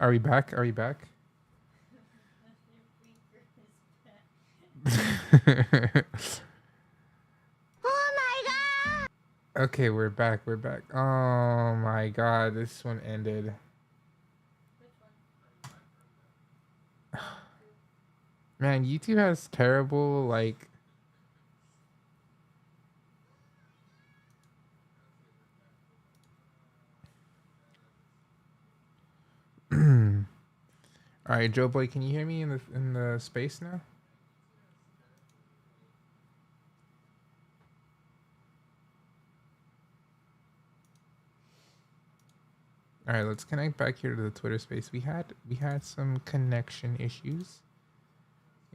Are we back? Are we back? Okay, we're back. We're back. Oh my god, this one ended. Man, YouTube has terrible like. All right, Joe boy, can you hear me in the space now? All right, let's connect back here to the Twitter space. We had some connection issues.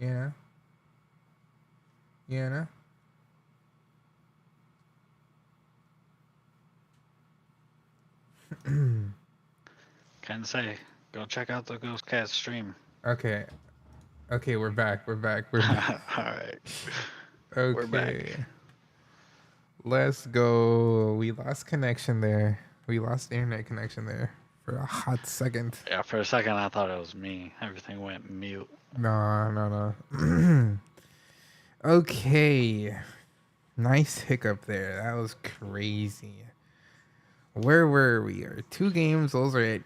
Yeah. Yeah. Can't say. Go check out the Ghost Cat stream. Okay. Okay, we're back. We're back. We're back. All right. Okay. We're back. Let's go. We lost connection there. We lost internet connection there for a hot second. Yeah, for a second I thought it was me. Everything went mute. No. Okay. Nice hiccup there. That was crazy. Where were we? 2 games. Those are it.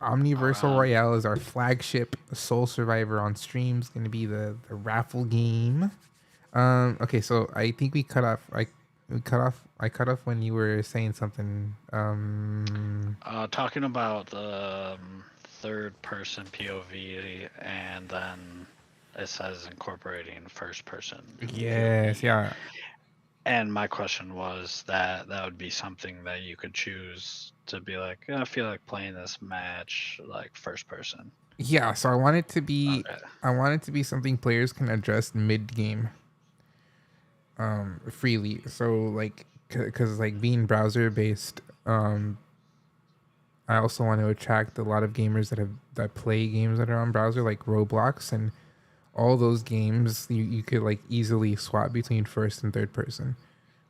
Omniversal Royale is our flagship Soul Survivor on stream. It's gonna be the raffle game. Okay, so I think we cut off. I cut off when you were saying something. Talking about the third person POV, and then it says incorporating first person. Yes, POV. yeah. And my question was that would be something that you could choose to be like, I feel like playing this match like first person. Yeah, so I want it to be something players can adjust mid game. Freely. So like cuz like being browser based, I also want to attract a lot of gamers that play games that are on browser like Roblox, and all those games you could like easily swap between first and third person.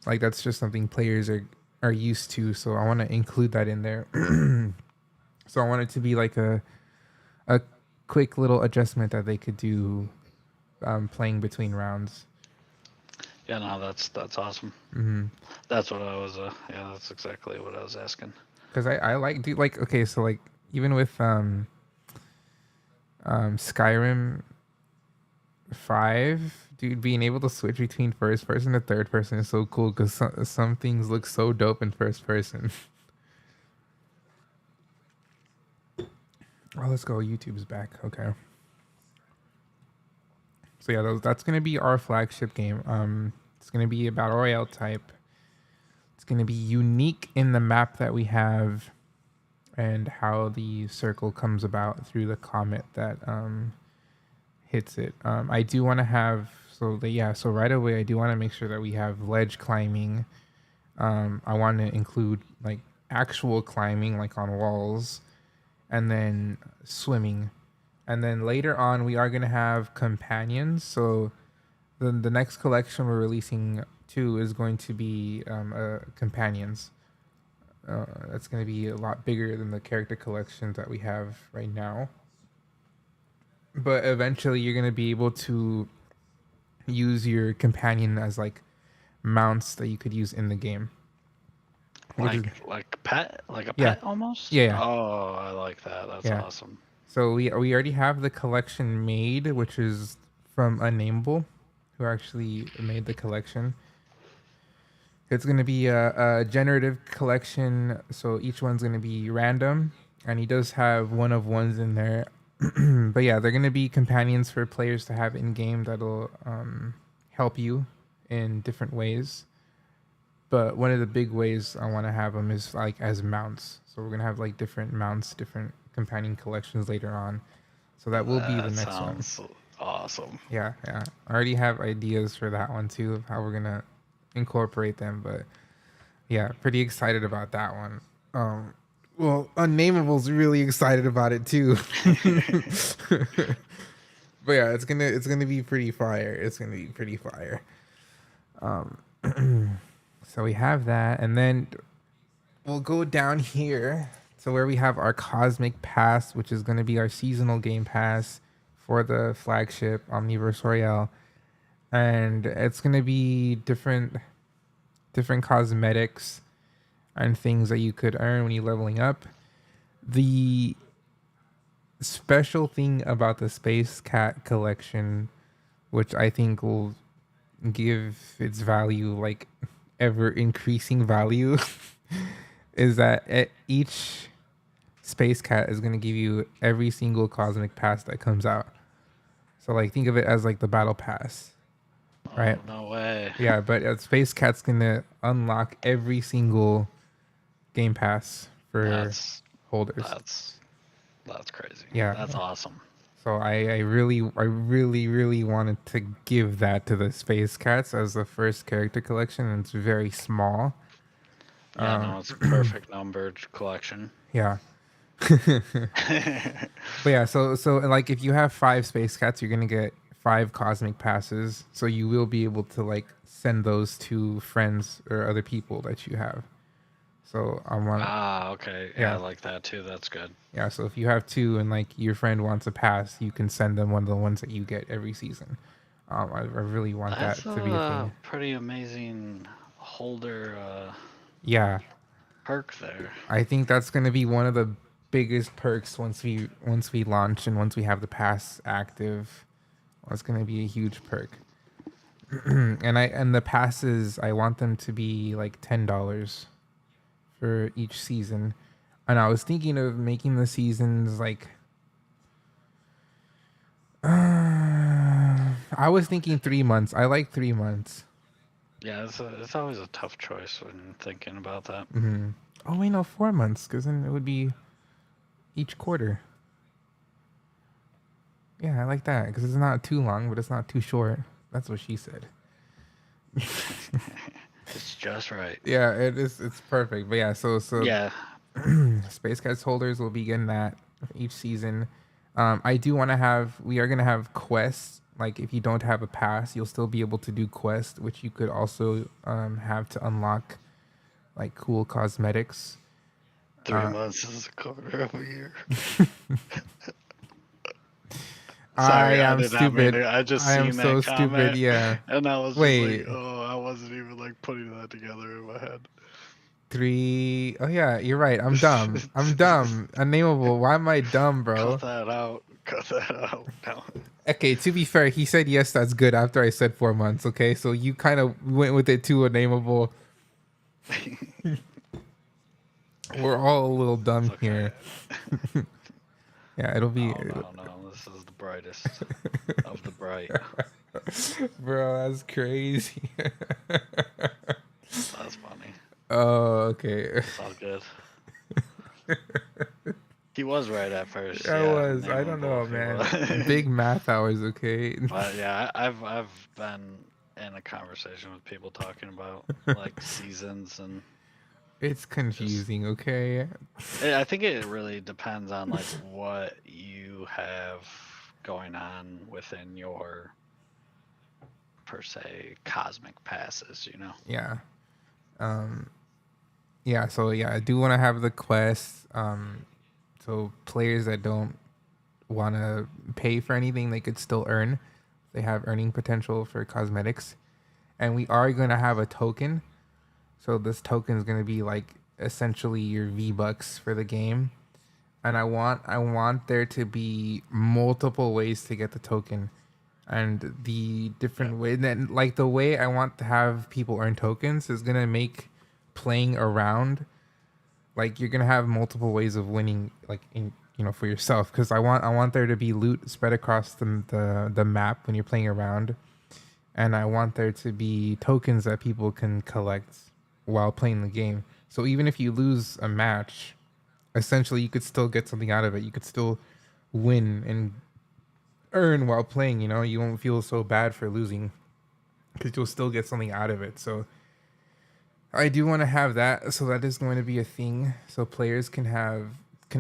Like that's just something players are used to, so I want to include that in there. So I want it to be like a quick little adjustment that they could do playing between rounds. Yeah, no, that's awesome. Mm-hmm. That's what I was. Yeah, that's exactly what I was asking. Because I like do like okay, so like even with Skyrim 5, dude, being able to switch between first person to third person is so cool because some things look so dope in first person. Oh, let's go. YouTube's back. Okay. So yeah, that's gonna be our flagship game. It's gonna be a battle royale type. It's gonna be unique in the map that we have, and how the circle comes about through the comet that hits it. I do want to have so right away I do want to make sure that we have ledge climbing. I want to include like actual climbing, like on walls, and then swimming. And then later on, we are going to have companions. So the next collection we're releasing too is going to be companions. That's going to be a lot bigger than the character collections that we have right now. But eventually, you're going to be able to use your companion as like mounts that you could use in the game. Like pet, like a pet almost. Yeah. Oh, I like that. That's awesome. So we already have the collection made, which is from Unnameable, who actually made the collection. It's going to be a generative collection, so each one's going to be random, and he does have one of ones in there. But yeah, they're going to be companions for players to have in game that'll help you in different ways. But one of the big ways I want to have them is like as mounts. So we're going to have like different mounts, different companion collections later on. So that will be the next one. Awesome. Yeah. I already have ideas for that one too, of how we're going to incorporate them. But yeah, pretty excited about that one. Well, Unnameable's really excited about it too. But yeah, it's gonna be pretty fire. So we have that, and then we'll go down here So where we have our Cosmic Pass, which is going to be our seasonal game pass for the flagship Omniverse Royale, and it's going to be different cosmetics and things that you could earn when you're leveling up. The special thing about the Space Cat collection, which I think will give its value like ever increasing value, is that each Space Cat is going to give you every single cosmic pass that comes out. So like think of it as like the battle pass, Oh, right? no way. Yeah, but Space Cat's going to unlock every single game pass for That's holders. that's crazy. Yeah. That's awesome. So I really wanted to give that to the Space Cats as the first character collection, and it's very small. Yeah, no, it's a perfect numbered collection. Yeah. But yeah, so like if you have 5 Space Cats, you're gonna get 5 cosmic passes. So you will be able to like send those to friends or other people that you have. So I want Okay. Yeah, I yeah. like that too. That's good. Yeah, so if you have 2 and like your friend wants a pass, you can send them one of the ones that you get every season. I really want That's that to be a a thing. pretty amazing holder Yeah, perk there. I think that's gonna be one of the biggest perks once we launch and once we have the pass active. It's gonna be a huge perk. And the passes, I want them to be like $10 for each season. And I was thinking of making the seasons like I was thinking 3 months. I like 3 months. Yeah, it's always a tough choice when thinking about that. Oh wait, no, 4 months, because then it would be each quarter. Yeah, I like that because it's not too long, but it's not too short. That's what she said. It's just right. Yeah, it is. It's perfect. But yeah, so Yeah. Space Cats holders will be getting that each season. I do want to have. We are gonna have quests. Like if you don't have a pass, you'll still be able to do quests, which you could also have to unlock like cool cosmetics. 3 months is a quarter of a year. I Sorry, I am did not mean stupid. to. I just I am seen so that stupid. comment, Yeah. and I was just like, Wait. oh, I wasn't even like putting that together in my head. 3. Oh yeah, you're right. I'm dumb. I'm dumb. Unnameable. Why am I dumb, Cut bro? that out. Cut that out. No. Okay, to be fair, he said yes, that's good after I said 4 months. Okay, so you kind of went with it too, unnameable. We're all a little dumb It's okay. here. Yeah, it'll be. Oh no, this is the brightest of the bright. Bro, that's crazy. That's funny. Oh, okay. It's all good. He was right at first. I Yeah, was. I don't nameable, know, he man. was. Big math hours, okay? But yeah, I've been in a conversation with people talking about like seasons and It's just. confusing, okay? I think it really depends on like what you have going on within your per se cosmic passes. Yeah. Yeah, so yeah, I do want to have the quest. So players that don't want to pay for anything, they could still earn. They have earning potential for cosmetics. And we are going to have a token. So this token is going to be like essentially your V-Bucks for the game. And I want there to be multiple ways to get the token. And the different way then like the way I want to have people earn tokens is going to make playing around like you're going to have multiple ways of winning like in for yourself because I want there to be loot spread across the map when you're playing around, and I want there to be tokens that people can collect while playing the game. So even if you lose a match, essentially you could still get something out of it. You could still win and earn while playing. You won't feel so bad for losing because you'll still get something out of it. So I do want to have that. So that is going to be a thing. So players can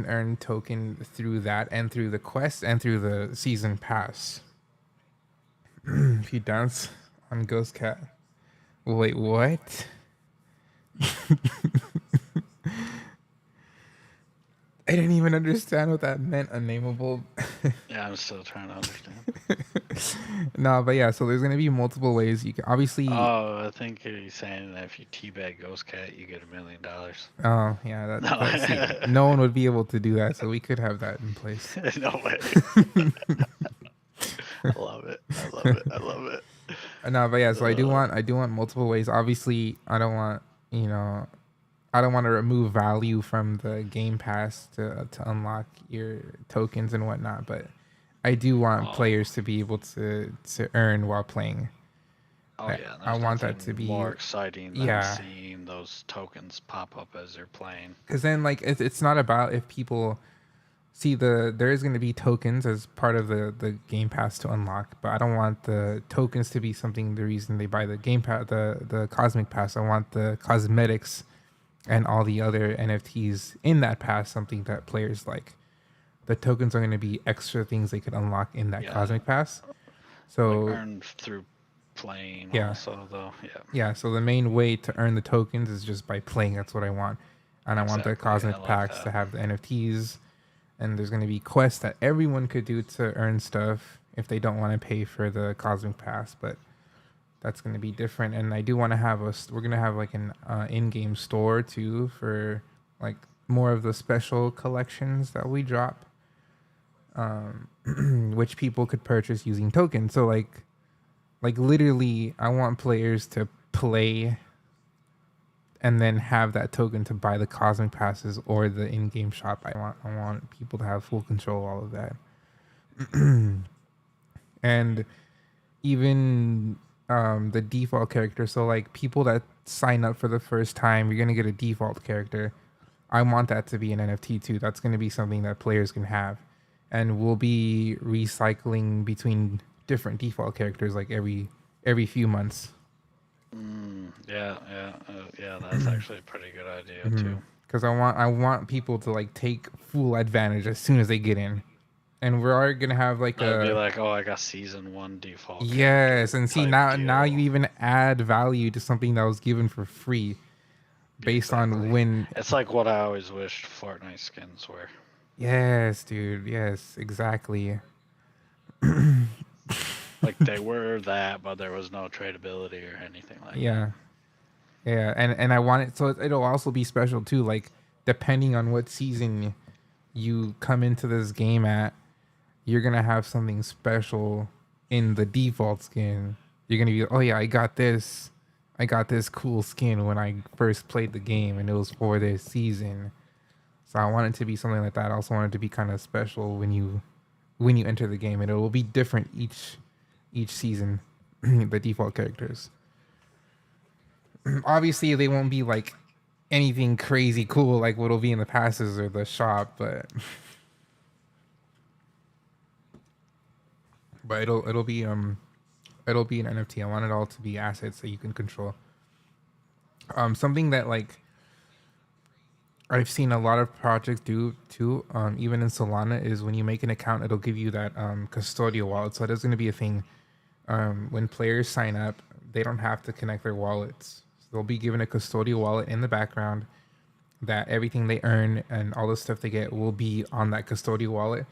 earn token through that and through the quest and through the season pass. If you dance on Ghost Cat. Wait, what? I didn't even understand what that meant, unnameable. Yeah, I'm still trying to understand. No, but yeah, so there's gonna be multiple ways you can obviously. Oh, I think he's saying that if you teabag Ghost Cat, you get $1 million. Oh yeah, that see, No, no one would be able to do that, so we could have that in place. no way. I love it. I love it. I love it. No, but yeah, so I do want multiple ways. Obviously, I don't want, you know, I don't want to remove value from the Game Pass to unlock your tokens and whatnot, but I do want Oh, players to be able to earn while playing. oh yeah. I There's want that to nothing be, more exciting than yeah, seeing those tokens pop up as you're playing. because then like it's not about if people see there is going to be tokens as part of the Game Pass to unlock, but I don't want the tokens to be something the reason they buy the Game Pass, the Cosmic Pass. I want the cosmetics and all the other NFTs in that pass something that players like. The tokens are going to be extra things they could unlock in that Yeah. Cosmic Pass. Like So earned through playing yeah, also, though. Yeah. yeah. So the main way to earn the tokens is just by playing. That's what I want, and I want the Exactly. I Cosmic like Packs that. to have the NFTs. And there's going to be quests that everyone could do to earn stuff if they don't want to pay for the Cosmic Pass, but that's going to be different. And I do want to have we're going to have like an in-game store too for like more of the special collections that we drop, which people could purchase using tokens. So like literally, I want players to play and then have that token to buy the cosmic passes or the in-game shop. I want people to have full control of all of that. And even the default character. So like people that sign up for the first time, you're gonna get a default character. I want that to be an NFT too. That's gonna be something that players can have, and we'll be recycling between different default characters like every few months. Yeah. That's actually a pretty good idea too. Because I want people to like take full advantage as soon as they get in, and we're gonna have like It'd be a like, oh, I got season 1 default yes, character and see type now you deal. even add value to something that was given for free, based on Exactly. when. It's like what I always wished Fortnite skins were. Yes, dude. Yes, exactly. Like they were that, but there was no tradability or anything like that. Yeah, yeah, and I want it so it'll also be special too. Like depending on what season you come into this game at, you're gonna have something special in the default skin. You're gonna be, oh yeah, I got this cool skin when I first played the game, and it was for this season. So I want it to be something like that. I also want it to be kind of special when you enter the game, and it will be different each season. The default characters. Obviously, they won't be like anything crazy cool like what'll be in the passes or the shop, but it'll be it'll be an NFT. I want it all to be assets that you can control. Something that like I've seen a lot of projects do too, even in Solana, is when you make an account, it'll give you that custodial wallet. So that's going to be a thing. When players sign up, they don't have to connect their wallets. So they'll be given a custodial wallet in the background that everything they earn and all the stuff they get will be on that custodial wallet.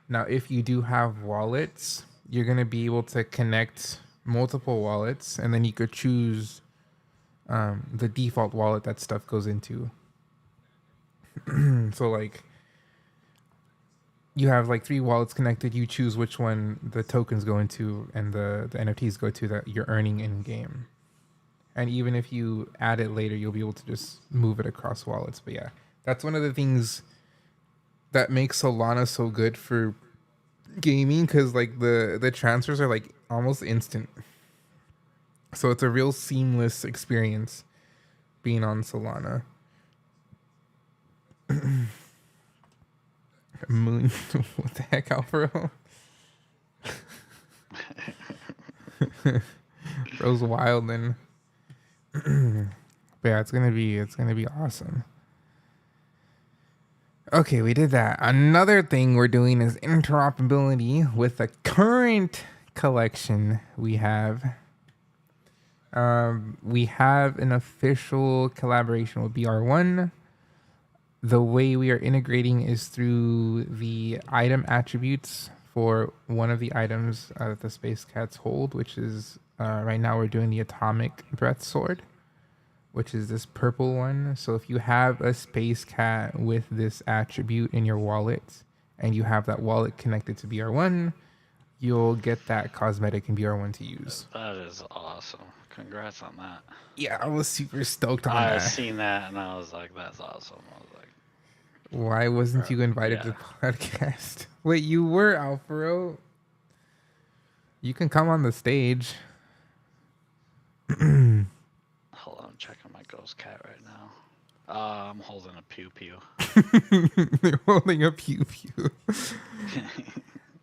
Now, if you do have wallets, you're going to be able to connect multiple wallets, and then you could choose the default wallet that stuff goes into. So like you have like 3 wallets connected, you choose which one the tokens go into and the NFTs go to that you're earning in game. And even if you add it later, you'll be able to just move it across wallets. But yeah, that's one of the things that makes Solana so good for gaming, because like the transfers are like almost instant. So it's a real seamless experience being on Solana. Moon, what the heck, Alvaro? Bro's wild, and but yeah, it's gonna be awesome. Okay, we did that. Another thing we're doing is interoperability with the current collection we have. We have an official collaboration with BR1. the way we are integrating is through the item attributes for one of the items that the space cats hold, which is right now we're doing the atomic breath sword, which is this purple one. So if you have a space cat with this attribute in your wallet and you have that wallet connected to BR1, you'll get that cosmetic in BR1 to use. That is awesome. Congrats on that. Yeah, I was super stoked on I that. seen that and I was like, that's awesome. I was like, Why wasn't you invited to the podcast? Wait, you were, Alfaro. You can come on the stage. hold on, I'm checking my ghost cat right now. I'm holding a pew pew. You're holding a pew pew.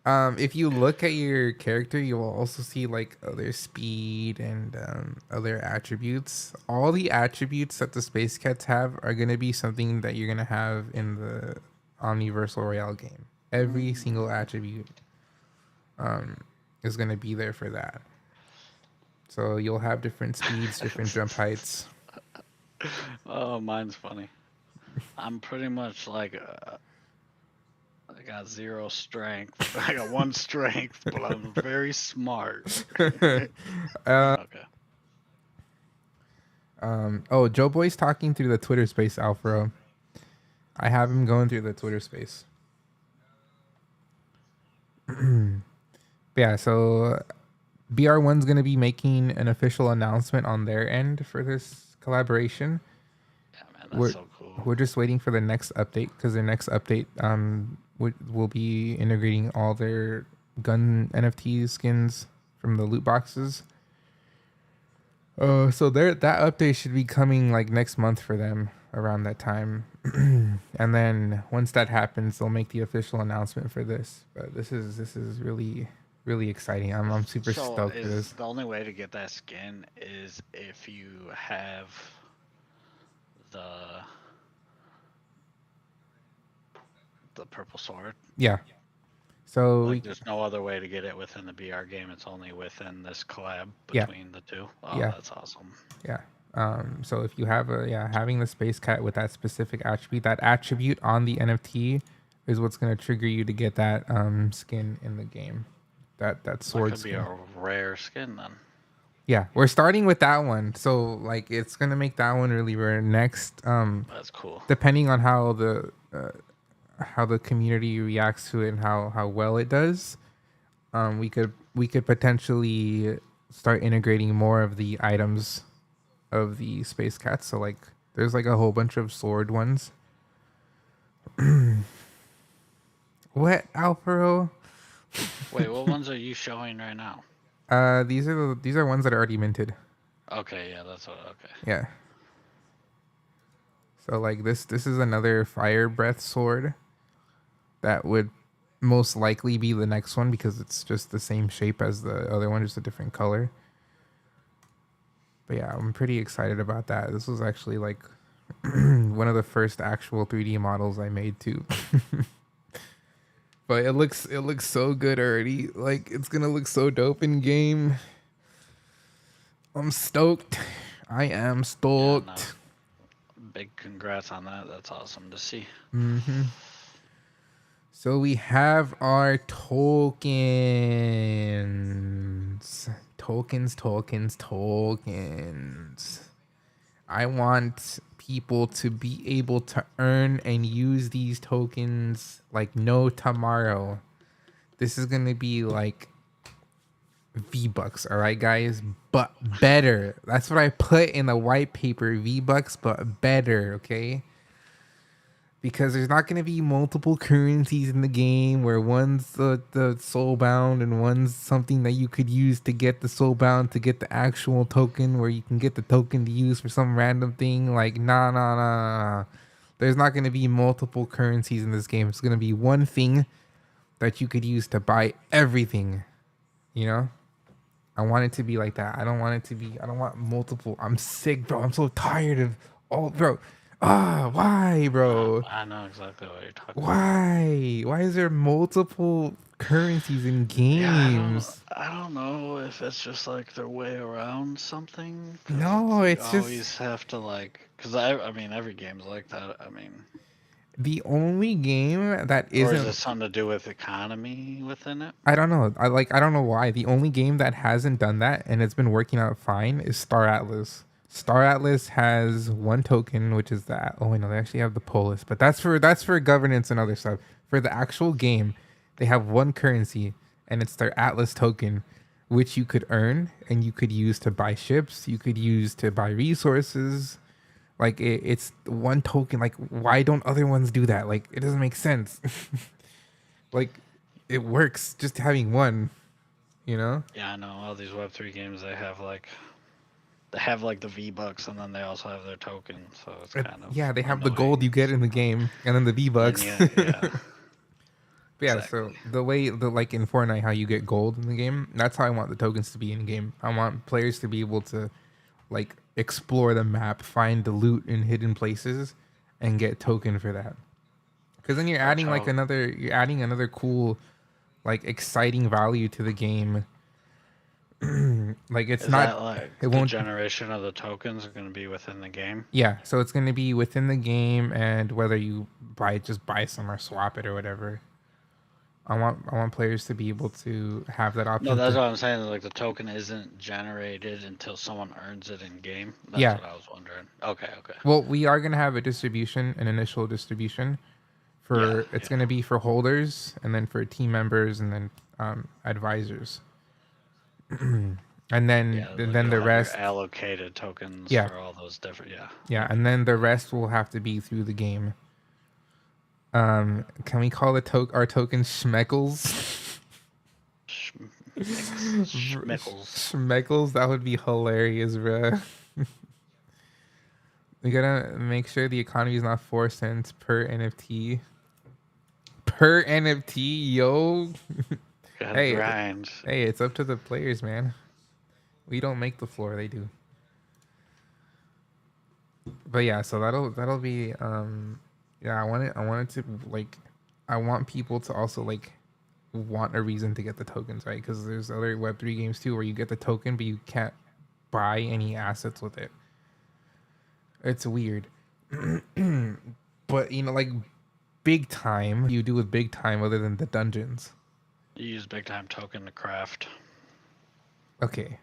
If you look at your character, you will also see like other speed and other attributes. All the attributes that the space cats have are gonna be something that you're gonna have in the Omniversal Royale game. Every single attribute is gonna be there for that. So you'll have different speeds, different jump heights. Oh, mine's funny. I'm pretty much like I got 0 strength. I got 1 strength, but I'm very smart. Okay. Oh, Joe Boy's talking through the Twitter space, Alfaro. I have him going through the Twitter space. Yeah, so BR1's going to be making an official announcement on their end for this collaboration. Yeah, man, that's so cool. We're just waiting for the next update because their next update will be integrating all their gun NFT skins from the loot boxes. So that update should be coming like next month for them around that time. And then once that happens, they'll make the official announcement for this. But this is really exciting. I'm super stoked for this. The only way to get that skin is if you have the purple sword. Yeah. So like, there's no other way to get it within the BR game. It's only within this collab between the two. Oh, yeah. That's awesome. Yeah. So if you have having the space cat with that specific attribute, that attribute on the NFT is what's going to trigger you to get that skin in the game. That sword skin. That could be a rare skin then. Yeah, we're starting with that one. So like it's going to make that one really rare. Next that's cool. Depending on how the community reacts to it and how well it does, we could potentially start integrating more of the items of the space cats. So like there's like a whole bunch of sword ones. What, Alfaro? Wait, what ones are you showing right now? These are ones that are already minted. Okay, yeah, that's what. Okay. Yeah. So like this is another fire breath sword that would most likely be the next one because it's just the same shape as the other one, just a different color. But yeah, I'm pretty excited about that. This was actually like one of the first actual 3D models I made too. But it looks so good already. Like it's gonna look so dope in game. I'm stoked. I am stoked. Yeah, no. Big congrats on that. That's awesome to see. Mm-hmm. So we have our tokens. Tokens. I want people to be able to earn and use these tokens like no tomorrow. This is going to be like V-Bucks, all right, guys? But better. That's what I put in the white paper. V-Bucks, but better, okay? Because there's not going to be multiple currencies in the game where one's the soulbound and one's something that you could use to get the soulbound to get the actual token where you can get the token to use for some random thing. Like, nah. There's not going to be multiple currencies in this game. It's going to be one thing that you could use to buy everything, you know? I want it to be like that. I don't want multiple. I'm sick, bro. I'm so tired of all, bro. Why, bro? I know exactly what you're talking about. Why is there multiple currencies in games? Yeah, I don't know if it's just like their way around something. No, it's you just always have to like, because I mean every game's like that. I mean, The only game that Or is it isn't, something to do with economy within it? I don't know. I don't know why. The only game that hasn't done that and it's been working out fine is Star Atlas. Star Atlas has one token, which is that. Oh, wait, no, they actually have the Polis, but that's for governance and other stuff. For the actual game, they have one currency, and it's their Atlas token, which you could earn and you could use to buy ships. You could use to buy resources. Like it's one token. Like why don't other ones do that? Like it doesn't make sense. Like it works just having one, you know? Yeah, I know all these Web3 games. They have like the V-Bucks, and then they also have their token. So it's kind of Yeah, they have the gold annoying you get in the sometimes. game and then the And V-Bucks. yeah, But yeah, so exactly. the way the like in Fortnite how you get gold in the game, that's how I want the tokens to be in game. I want players to be able to like explore the map, find the loot in hidden places and get token for that. Cuz then Or you're adding another cool like exciting value to the game. Like it's is not that like it the won't generation of the tokens are going to be within the game? yeah, so it's going to be within the game and whether you just buy some or swap it or whatever. I want players to be able to have that No, option that's to what I'm saying. Like the token isn't generated until someone earns it in game. That's yeah. what I was wondering. Okay, okay. Well, we are going to have a distribution, an initial distribution Yeah, for it's yeah. going to be for holders and then for team members and then advisors. And then Yeah, and like then you'll the have your rest allocated tokens yeah. for all those different. Yeah. Yeah, Okay. and then the rest will have to be through the game. Can we call our token Schmeckles? Schmickles. Schmeckles, that would be hilarious, bro. We gotta make sure the economy is not 4 cents per NFT. Per NFT, yo. Gotta Hey, grind. hey, it's up to the players, man. We don't make the floor, they do. But yeah, so that'll be yeah, I want it to like I want people to also like want a reason to get the tokens, right? Because there's other Web3 games too where you get the token but you can't buy any assets with it. It's weird. But like big time, you do with big time other than the dungeons. You use big time token to craft. Okay,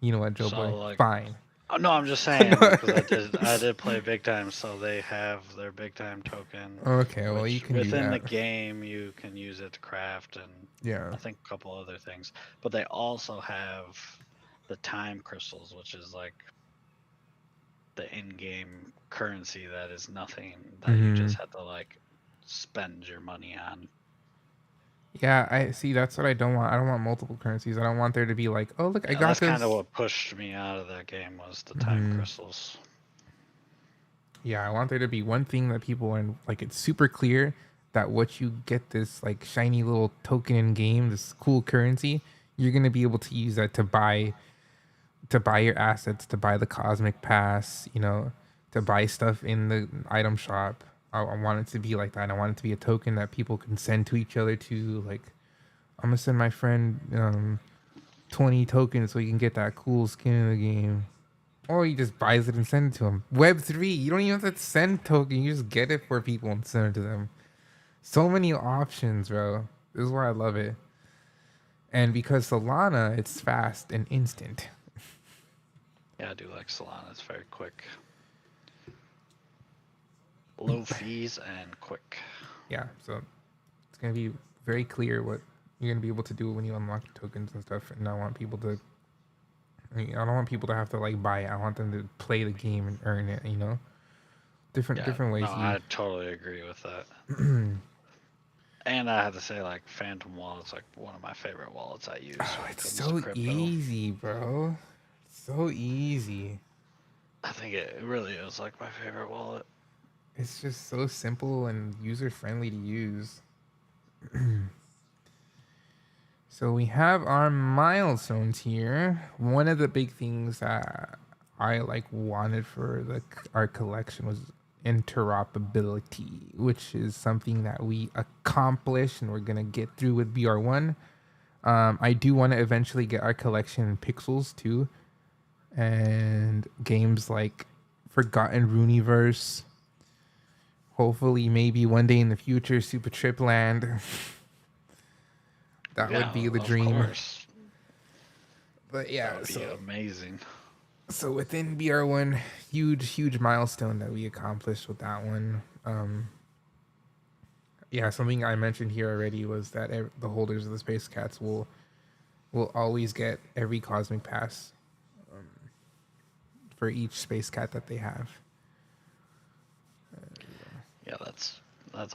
you know what, Joe So Boy? like, Fine. oh, no, I'm just saying because I did play big time, so they have their big time token, Okay, well you which can do within the that. game you can use it to craft and Yeah. I think a couple other things. But they also have the time crystals, which is like the in-game currency that is nothing that you Hmm. just have to like spend your money on. Yeah, I see. That's what I don't want. I don't want multiple currencies. I don't want there to be like, oh look, I Yeah, got that's kind of this. what pushed me out of that game was the time Hmm. crystals. Yeah, I want there to be one thing that people are like. It's super clear that what you get this like shiny little token in game, this cool currency, you're gonna be able to use that to buy your assets, to buy the cosmic pass, to buy stuff in the item shop. I want it to be like that. I want it to be a token that people can send to each other to like. I'm gonna send my friend 20 tokens so he can get that cool skin in the game. Or he just buys it and sends it to him. Web3, you don't even have to send token. You just get it for people and send it to them. So many options, bro. This is why I love it. And because Solana, it's fast and instant. Yeah, I do like Solana. It's very quick. Low fees and quick. Yeah, so it's gonna be very clear what you're gonna be able to do when you unlock tokens and stuff. And I don't want people to have to like buy it. I want them to play the game and earn it. Different Yeah, different no, ways you. I totally agree with that. And I have to say, like, Phantom Wallet's like one of my favorite wallets I use Oh, when it it's comes to so crypto. easy, bro. So easy. I think it really is like my favorite wallet. It's just so simple and user friendly to use. So we have our milestones here. One of the big things that I like wanted for our collection was interoperability, which is something that we accomplished and we're gonna get through with BR1. I do want to eventually get our collection in pixels too, and games like Forgotten Rooniverse Hopefully, maybe one day in the future, Super Trip Land. That would Yeah, be the of dream. course. But That yeah, would be amazing. so within BR1, huge milestone that we accomplished with that one. Yeah, something I mentioned here already was that the holders of the Space Cats will always get every Cosmic Pass for each Space Cat that they have. Yeah, that's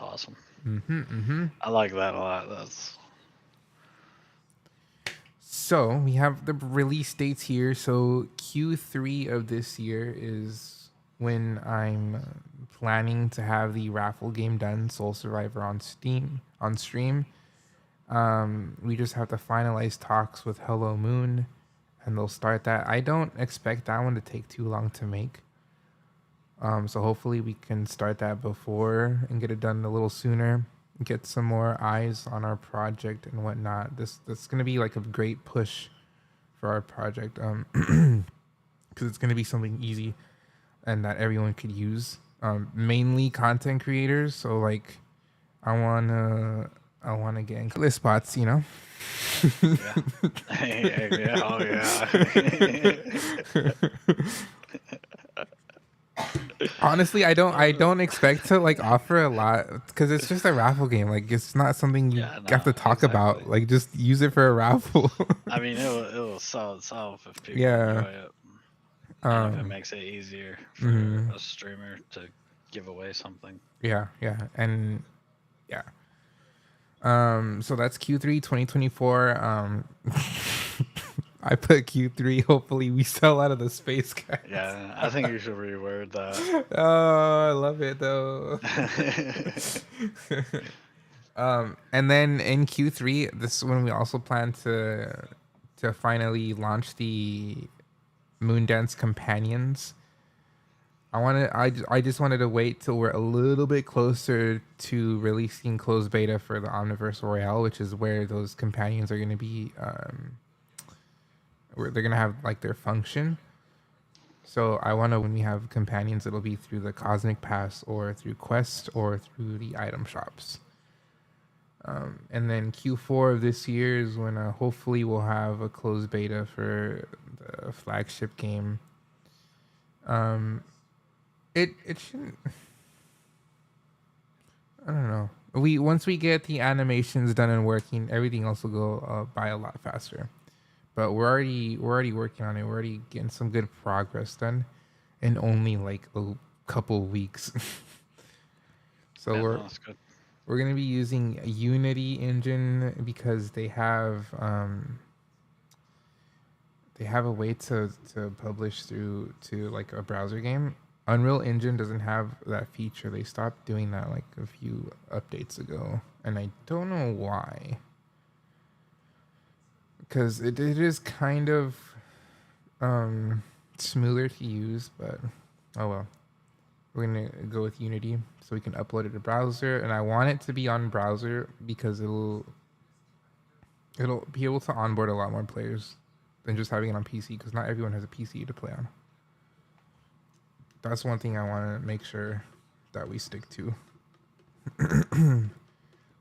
awesome. Mm-hmm. I like that a lot. That's So we have the release dates here. So Q3 of this year is when I'm planning to have the raffle game done, Soul Survivor on stream. We just have to finalize talks with Hello Moon, and they'll start that. I don't expect that one to take too long to make. So hopefully we can start that before and get it done a little sooner. Get some more eyes on our project and whatnot. That's gonna be like a great push for our project. Because it's gonna be something easy and that everyone could use. Mainly content creators. So like, I wanna get in list spots. You know. yeah. Yeah, oh yeah. Honestly, I don't expect to like offer a lot because it's just a raffle game. Like it's not something you Yeah, have no, to talk exactly. about. Like just use it for a raffle. I mean, it'll sell itself if people Yeah. enjoy it, and if it Um. makes it easier for Mhm. a streamer to give away something. Yeah. Yeah. And yeah. So that's Q3 2024. I put Q3. Hopefully we sell out of the space cat. Yeah, I think you should reword that. Oh, I love it though. And then in Q3, this is when we also plan to finally launch the Moondance companions. I just wanted to wait till we're a little bit closer to releasing closed beta for the Omniverse Royale, which is where those companions are going to be where they're going to have like their function. So I want to when we have companions, it'll be through the Cosmic Pass or through Quest or through the item shops. And then Q4 of this year is when hopefully we'll have a closed beta for the flagship game. It shouldn't. I don't know. Once we get the animations done and working, everything else will go by a lot faster. But we're already working on it. We're already getting some good progress done, in only like a couple weeks. So Yeah, no, that's good. we're gonna be using a Unity engine because they have a way to publish through to like a browser game. Unreal Engine doesn't have that feature. They stopped doing that like a few updates ago, and I don't know why. Because it is kind of smoother to use, but oh well. We're gonna go with Unity so we can upload it to browser, and I want it to be on browser because it'll be able to onboard a lot more players than just having it on PC because not everyone has a PC to play on. That's one thing I want to make sure that we stick to.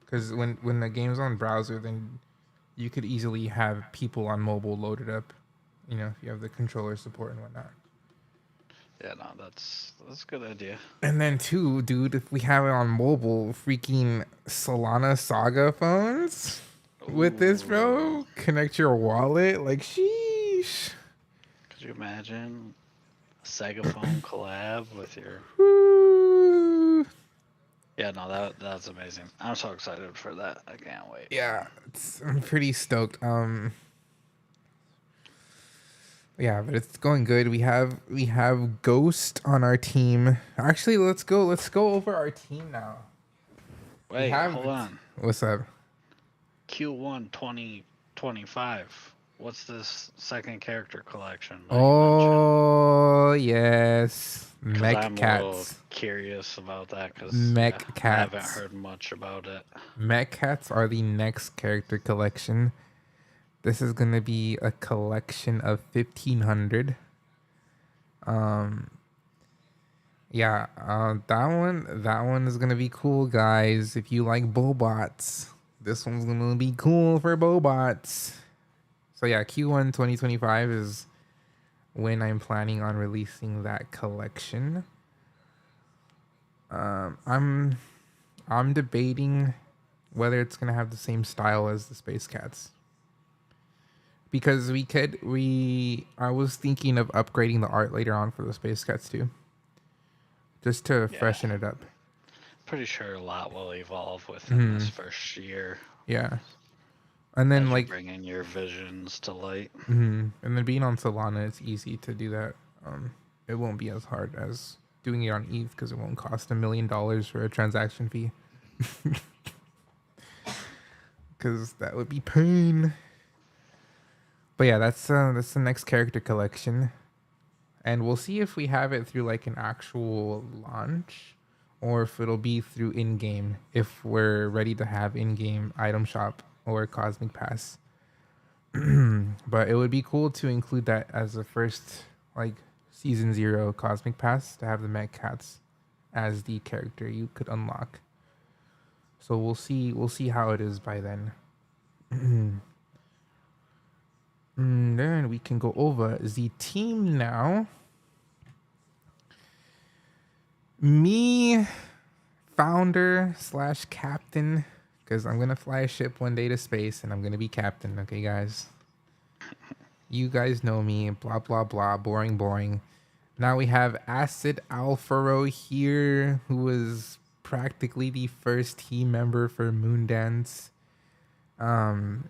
Because when the game's on browser, then you could easily have people on mobile loaded up. You know, if you have the controller support and whatnot. Yeah, no, that's a good idea. And then too, dude, if we have it on mobile, freaking Solana Saga phones with this, Ooh, bro, connect your wallet, like sheesh. could you imagine a Segaphone collab with your? Woo. Yeah, no, that's amazing. I'm so excited for that. I can't wait. Yeah, I'm pretty stoked. Yeah, but it's going good. We have Ghost on our team. Actually, let's go over our team now. We Wait, have hold on. what's up? Q1 2025. What's this second character collection that you mentioned? Oh yes, Because Mech I'm a little Cats. curious about that. Because yeah, Mech I haven't Cats. heard much about it. Mech Cats are the next character collection. This is gonna be a collection of 1,500. Yeah, that one is gonna be cool, guys. If you like bobots, this one's gonna be cool for bobots. So yeah, Q1 2025 is when I'm planning on releasing that collection. Um, I'm I'm debating whether it's gonna have the same style as the Space Cats. Because I was thinking of upgrading the art later on for the Space Cats too. Just to Yeah, freshen it up. pretty sure a lot will evolve within this Hmm. first year Yeah. And then as you like bring in your visions to light. and then being on Solana, it's easy to do that. It won't be as hard as doing it on ETH because it won't cost $1 million for a transaction fee. Because that would be pain. But yeah, that's the next character collection, and we'll see if we have it through like an actual launch, or if it'll be through in-game if we're ready to have in-game item shop or cosmic pass. But it would be cool to include that as the first like season 0 cosmic pass to have the Met Cats as the character you could unlock. So we'll see how it is by then. Then we can go over the team now. Me, founder slash captain, because I'm gonna fly a ship one day to space and I'm gonna be captain. Okay, guys. You guys know me. Blah blah blah. Boring, boring. Now we have Acid Alfaro here, who was practically the first team member for Moondance. Um,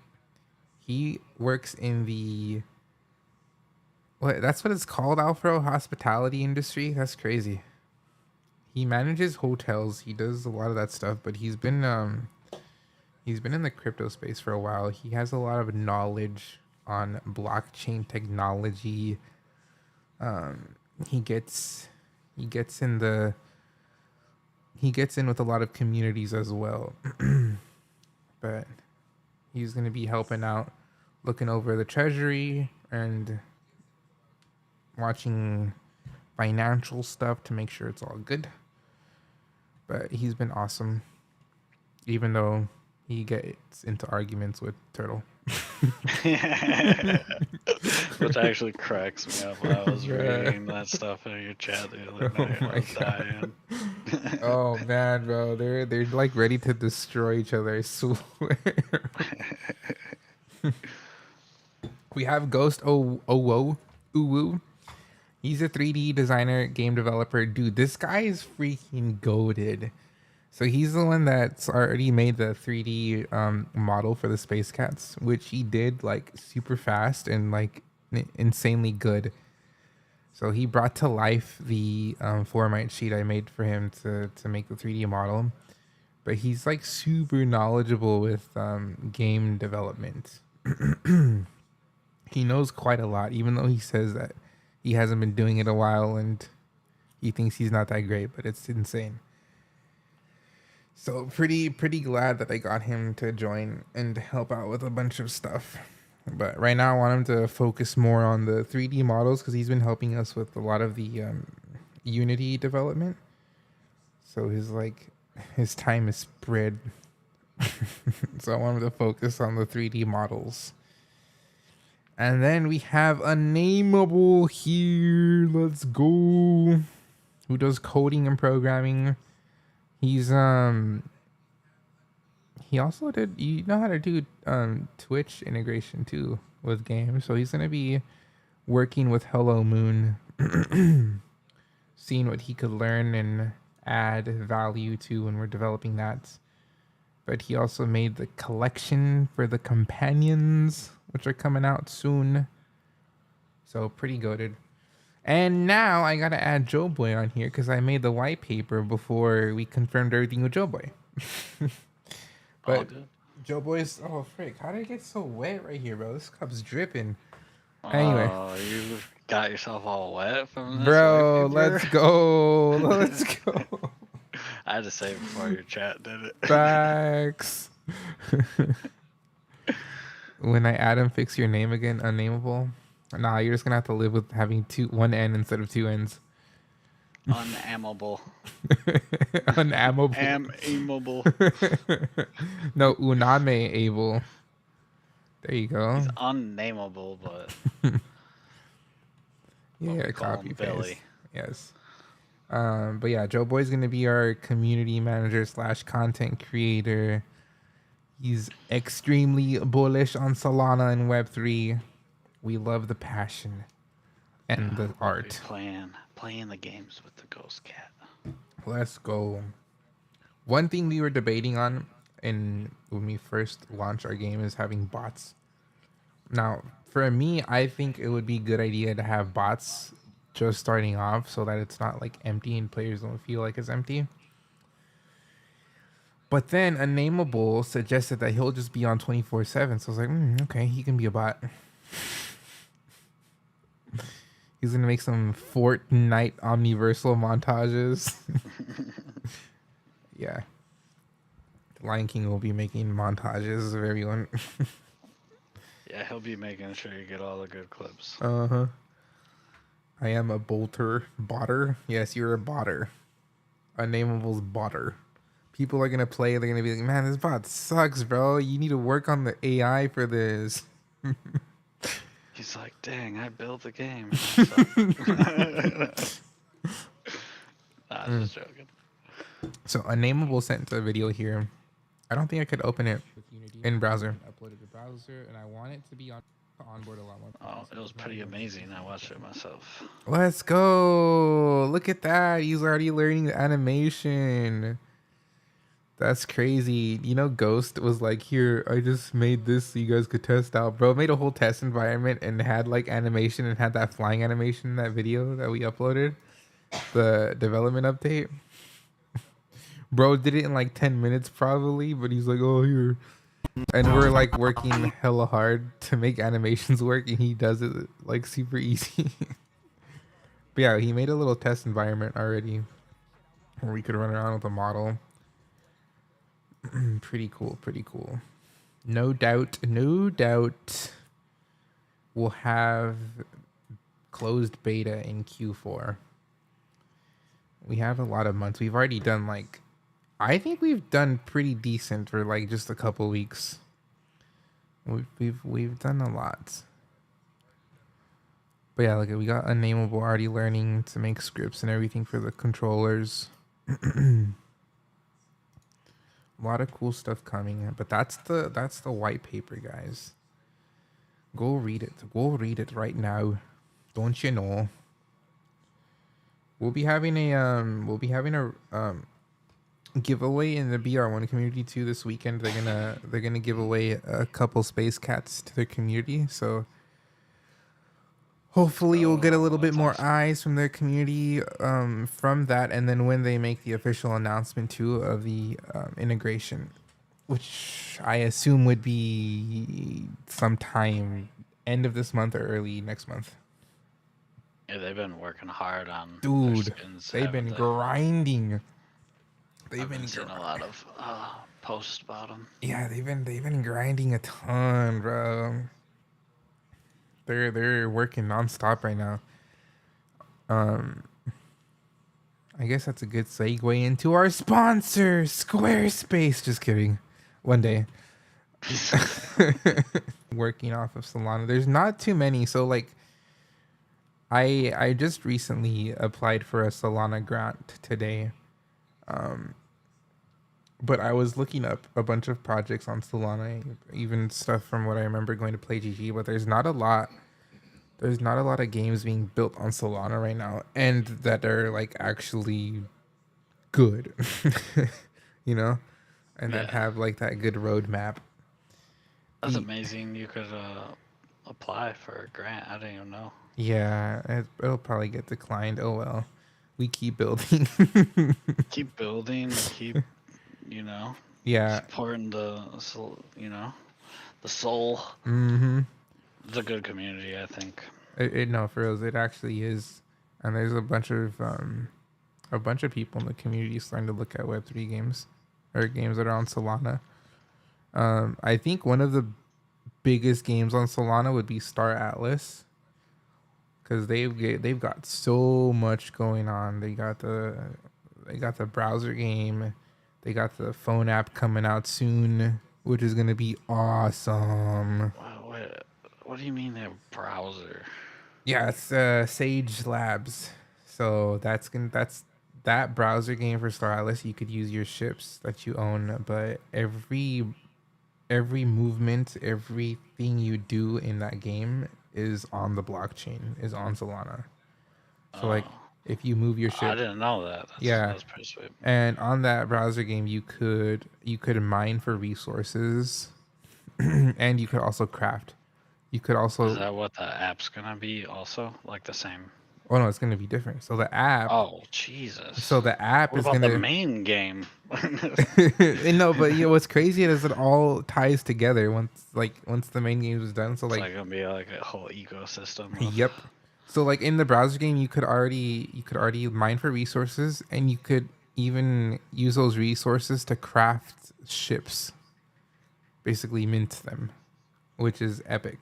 he works in the that's what it's called, Alfaro, hospitality industry. That's crazy. He manages hotels. He does a lot of that stuff, but he's been in the crypto space for a while. He has a lot of knowledge on blockchain technology. Um, he gets he gets in the he gets in with a lot of communities as well. But he's gonna be helping out, looking over the treasury and watching financial stuff to make sure it's all good. But he's been awesome, even though he gets into arguments with Turtle. Which actually cracks me up when I was Bruh. reading that stuff in your chat the other Oh night. I my was god. dying. Oh man, bro. They're like ready to destroy each other, I swear. We have Ghost Owo Uwu. He's a 3D designer, game developer. Dude, this guy is freaking goated. So he's the one that's already made the 3D model for the Space Cats, which he did like super fast and like insanely good. So he brought to life the format sheet I made for him to make the 3D model. But he's like super knowledgeable with game development. He knows quite a lot, even though he says that he hasn't been doing it a while and he thinks he's not that great, but it's insane. So pretty glad that I got him to join and help out with a bunch of stuff. But right now I want him to focus more on the 3D models because he's been helping us with a lot of the Unity development. So his time is spread. So I want him to focus on the 3D models. And then we have a nameable here. Let's go. Who does coding and programming? He's he also did, you know how to do Twitch integration too with games. So he's gonna be working with Hello Moon, seeing what he could learn and add value to when we're developing that. But he also made the collection for the companions, which are coming out soon. So pretty goated. And now I gotta add Joe Boy on here because I made the white paper before we confirmed everything with Joe Boy. All But good. Joe Boy's, oh frick, how did it get so wet right here, bro? This cup's dripping. Anyway, Oh, you got yourself all wet from this white bro, paper? let's go. Let's go. I had to say it before your chat did it. Facts. When I add him, fix your name again, unnameable. Nah, you're just gonna have to live with having one N instead of two N's. Unamable. Unamable. Amable. No, uname able. There you He's go. unnameable, but Yeah, we call copy him paste. Billy. Yes. But yeah, Joe Boy's gonna be our community manager slash content creator. He's extremely bullish on Solana and Web3. We love the passion and the We'll be art. playing the games with the ghost cat. Let's go. One thing we were debating on in when we first launched our game is having bots. Now, for me, I think it would be a good idea to have bots just starting off so that it's not like empty and players don't feel like it's empty. But then Unnameable suggested that he'll just be on 24/7. So I was like, okay, he can be a bot. He's gonna make some Fortnite omniversal montages. Yeah. The Lion King will be making montages of everyone. Yeah, he'll be making sure you get all the good clips. Uh-huh. I am a botter. Yes, you're a botter. Unnameable's botter. People are gonna play, they're gonna be like, man, this bot sucks, bro. You need to work on the AI for this. He's like, dang, I built the game. Nah, just joking. So Unnameable sent a video here. I don't think I could open it in browser. Uploaded to browser, and I want it to be on onboard a lot more. Oh, it was pretty amazing. I watched it myself. Let's go. Look at that. He's already learning the animation. That's crazy. You know, Ghost was like, here, I just made this so you guys could test out. Bro made a whole test environment and had like animation and had that flying animation in that video that we uploaded. The development update. Bro did it in like 10 minutes probably, but he's like, oh, here. And we're like working hella hard to make animations work, and he does it like super easy. But yeah, he made a little test environment already where we could run around with a model. Pretty cool, pretty cool. No doubt we'll have closed beta in Q4. We have a lot of months. We've already done like, I think we've done pretty decent for like just a couple weeks. We've done a lot. But yeah, like we got Unnameable already learning to make scripts and everything for the controllers. A lot of cool stuff coming, but that's the white paper, guys. Go read it. Go read it right now. Don't you know? We'll be having a giveaway in the BR1 community too this weekend. They're gonna give away a couple space cats to their community. So hopefully you'll get a little bit more eyes from their community from that, and then when they make the official announcement too of the integration, which I assume would be sometime end of this month or early next month. Yeah, they've been working hard on their Dude, skins. they've been grinding. I've been seeing a lot of posts about them. Yeah, they've been grinding a ton, bro. They're working nonstop right now. I guess that's a good segue into our sponsor, Squarespace. Just kidding. One day. Working off of Solana. There's not too many, so like I just recently applied for a Solana grant today. But I was looking up a bunch of projects on Solana, even stuff from what I remember going to Play GG, but there's not a lot of games being built on Solana right now, and that are like actually good. You know? And that have like that good roadmap. That's amazing. You could apply for a grant. I didn't even know. Yeah, it'll probably get declined. Oh well. We keep building. Keep building, keep, Yeah. supporting the soul. Mm-hmm. It's a good community, I think. No, for real, it actually is. And there's a bunch of people in the community starting to look at Web3 games or games that are on Solana. I think one of the biggest games on Solana would be Star Atlas, because they've got so much going on. They got the browser game, they got the phone app coming out soon, which is gonna be awesome. What do you mean that browser? Yeah, it's Sage Labs. So that's that browser game for Star Atlas. You could use your ships that you own, but every movement, everything you do in that game is on the blockchain, is on Solana. So like Oh, if you move your I ship, didn't know that. yeah, That's pretty sweet. and on that browser game you could mine for resources and you could also craft. You could Is also that what the app's gonna be? Also, like the same? oh no, it's going to be different. Oh, Jesus. So the app What is about going the to main game? no, but you know what's crazy is it all ties together once the main game is done. So It's like, like gonna be like a whole ecosystem of. yep. So like in the browser game, you could already mine for resources, and you could even use those resources to craft ships, basically mint them, which is epic.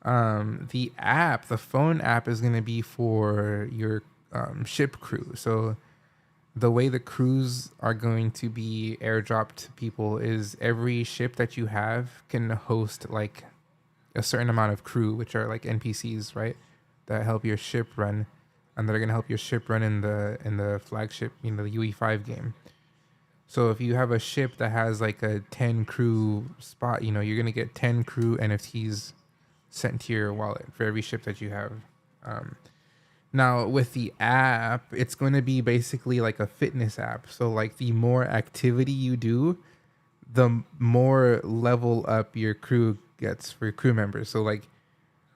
The phone app is gonna be for your ship crew. So the way the crews are going to be airdropped to people is every ship that you have can host like a certain amount of crew, which are like NPCs, right? That help your ship run, and that are gonna help your ship run in the flagship, the UE5 game. So if you have a ship that has like a 10 crew spot, you're gonna get 10 crew NFTs sent to your wallet for every ship that you have. Um, Now with the app, it's going to be basically like a fitness app. So like the more activity you do, the more level up your crew gets for your crew members. So like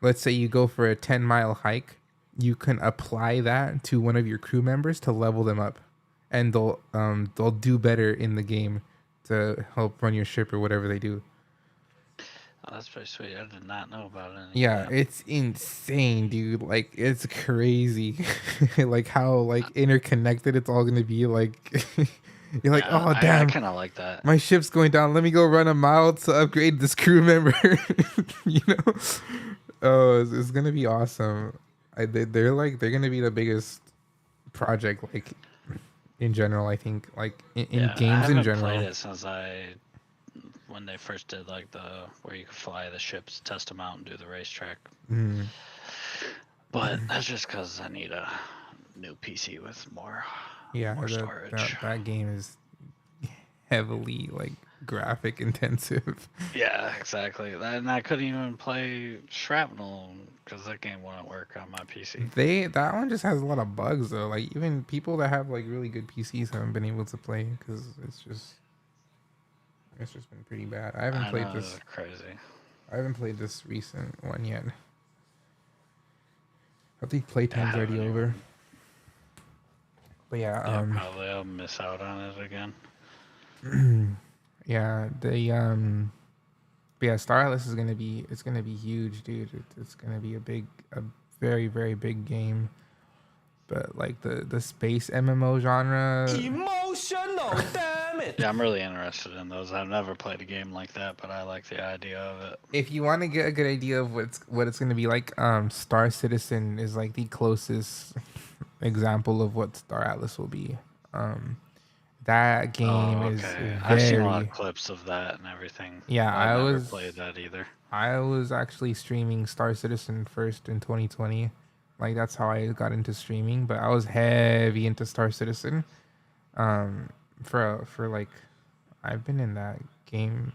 let's say you go for a 10-mile hike, you can apply that to one of your crew members to level them up, and they'll do better in the game to help run your ship or whatever they do. Oh, that's pretty sweet. I did not know about any of Yeah, that. it's insane, dude. Like it's crazy, like how like interconnected it's all gonna be. Like you're like, Yeah, oh I damn, kind of like that. my ship's going down. Let me go run a mile to upgrade this crew member. you know? Oh, it's gonna be awesome. They're gonna be the biggest project like in general. I think like in Yeah, I games in haven't played general. it since when they first did like the where you could fly the ships, test them out, and do the racetrack. Mm. But that's just because I need a new PC with more Yeah, storage. that game is heavily like graphic intensive. Yeah, exactly. And I couldn't even play Shrapnel because that game wouldn't work on my PC. That one just has a lot of bugs though. Like even people that have like really good PCs haven't been able to play because it's just been pretty bad. I know, it's crazy. I haven't played this recent one yet. I think I playtime's already haven't over. even. But yeah, Yeah, probably I'll miss out on it again. yeah, but yeah, Star Atlas it's gonna be huge, dude. It's gonna be a very very big game. But like the space MMO genre, Emotional, damn it! Yeah, I'm really interested in those. I've never played a game like that, but I like the idea of it. if you want to get a good idea of what it's gonna be like, Star Citizen is like the closest example of what Star Atlas will be. That game Oh, is okay. I've seen a lot of very clips of that and everything. yeah. But I've never played that either. I was actually streaming Star Citizen first in 2020. Like that's how I got into streaming. But I was heavy into Star Citizen. For like, I've been in that game,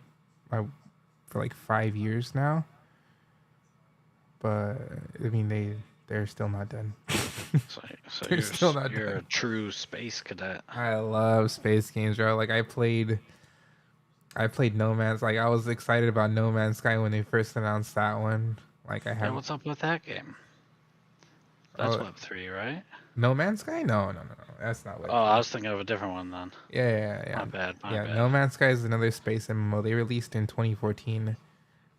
for like 5 years now. But I mean they're still not done. So They're still not you're a done. true space cadet. I love space games, bro. Like I played No Man's. Like I was excited about No Man's Sky when they first announced that one. Like I Yeah, have what's up with that game? That's oh, Web3, right? No Man's Sky. No. That's not Oh, I Web3. was thinking of a different one then. Yeah. My bad, my Yeah, bad. No Man's Sky is another space MMO. They released in 2014.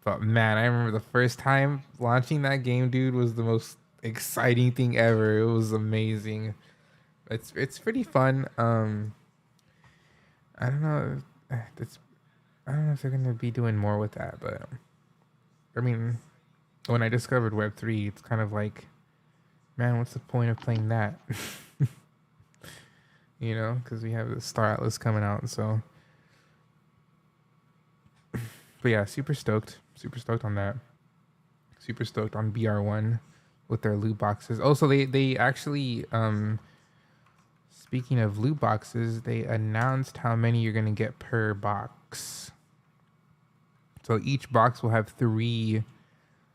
But man, I remember the first time launching that game, dude, was the most exciting thing ever. It was amazing. It's pretty fun. I don't know. It's I don't know if they're gonna be doing more with that, but I mean, when I discovered Web3, it's kind of like Man, what's the point of playing that? You know, because we have the Star Atlas coming out. So, but yeah, super stoked. Super stoked on that. Super stoked on BR1 with their loot boxes. Also, they actually speaking of loot boxes, they announced how many you're gonna get per box. So each box will have 3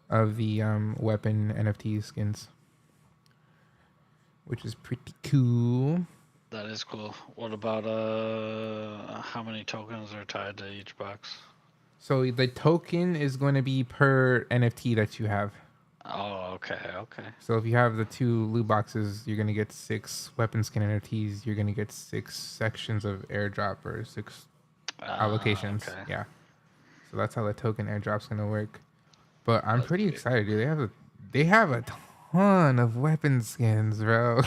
of the weapon NFT skins, which is pretty cool. That is cool. What about how many tokens are tied to each box? So the token is going to be per NFT that you have. Oh, okay, okay. So if you have the 2 loot boxes, you're gonna get 6 weapon skin NFTs. You're gonna get 6 sections of airdrop or 6 allocations. Okay. Yeah. So that's how the token airdrop's gonna work. But I'm That's pretty sweet. excited, dude. They have a ton of weapon skins, bro.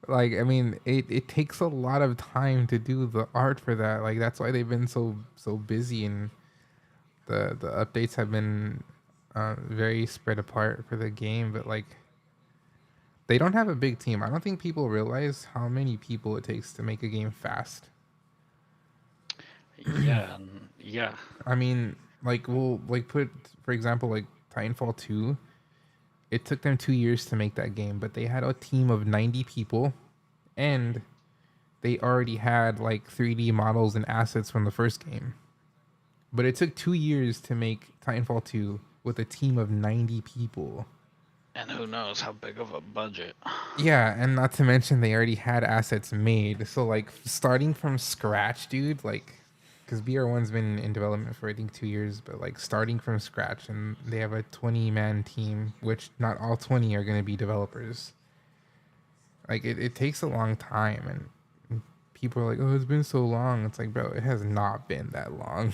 Like, I mean, it takes a lot of time to do the art for that. Like, that's why they've been so busy, and the updates have been very spread apart for the game. But like, they don't have a big team. I don't think people realize how many people it takes to make a game fast. Yeah, yeah. I mean, like, we'll like put for example, like Titanfall 2. It took them 2 years to make that game, but they had a team of 90 people, and they already had like 3D models and assets from the first game. But it took 2 years to make Titanfall 2 with a team of 90 people. And who knows how big of a budget. Yeah, and not to mention they already had assets made. So like starting from scratch, dude, like because BR1's been in development for I think 2 years, but like starting from scratch, and they have a 20-man team, which not all 20 are going to be developers. Like it takes a long time, and people are like, oh, it's been so long. It's like, bro, it has not been that long.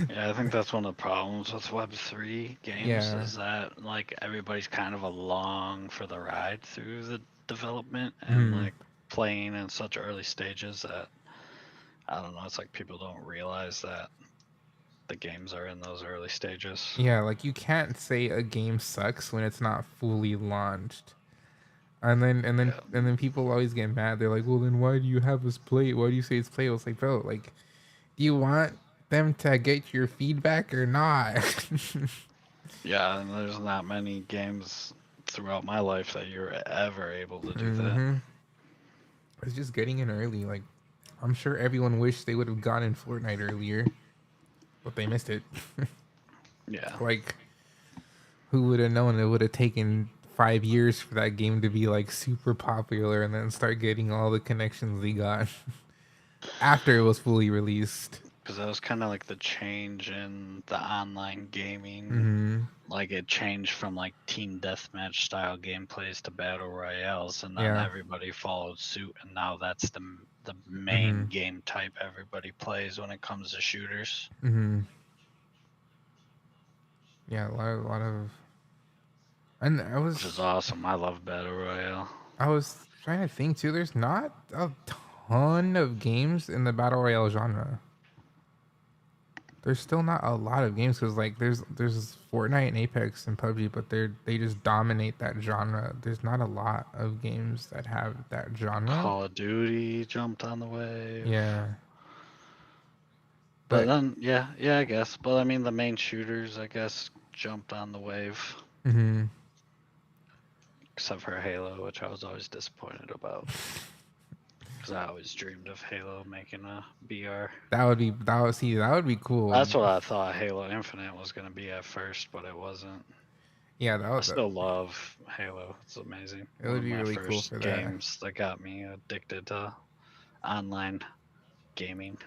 Yeah, I think that's one of the problems with Web3 games Yeah. is that like everybody's kind of along for the ride through the development and like playing in such early stages that I don't know, it's like people don't realize that the games are in those early stages. Yeah, like you can't say a game sucks when it's not fully launched. And then people always get mad. They're like, "Well, then why do you have us play it? Why do you say it's playable?" It's like, bro, like, do you want them to get your feedback or not? Yeah, and there's not many games throughout my life that you're ever able to do that. Mm-hmm. It's just getting in early. Like, I'm sure everyone wished they would have gone in Fortnite earlier, but they missed it. Yeah. Like, who would have known it would have taken 5 years for that game to be like super popular and then start getting all the connections they got after it was fully released? Because that was kind of like the change in the online gaming. Mm-hmm. Like it changed from like team deathmatch style gameplays to battle royales, and then Yeah. everybody followed suit, and now that's the main game type everybody plays when it comes to shooters. Mm-hmm. Yeah, a lot of, and Which is awesome. I love battle royale. I was trying to think too. There's not a ton of games in the battle royale genre. There's still not a lot of games because like there's Fortnite and Apex and PUBG, but they just dominate that genre. There's not a lot of games that have that genre. Call of Duty jumped on the wave. Yeah. But then, yeah, I guess. But I mean, the main shooters, I guess, jumped on the wave. Mm-hmm. Except for Halo, which I was always disappointed about. Because I always dreamed of Halo making a BR. That would be cool. That's what I thought Halo Infinite was going to be at first, but it wasn't. Yeah, I still love Halo. It's amazing. It would be really cool for that. Games that got me addicted to online gaming.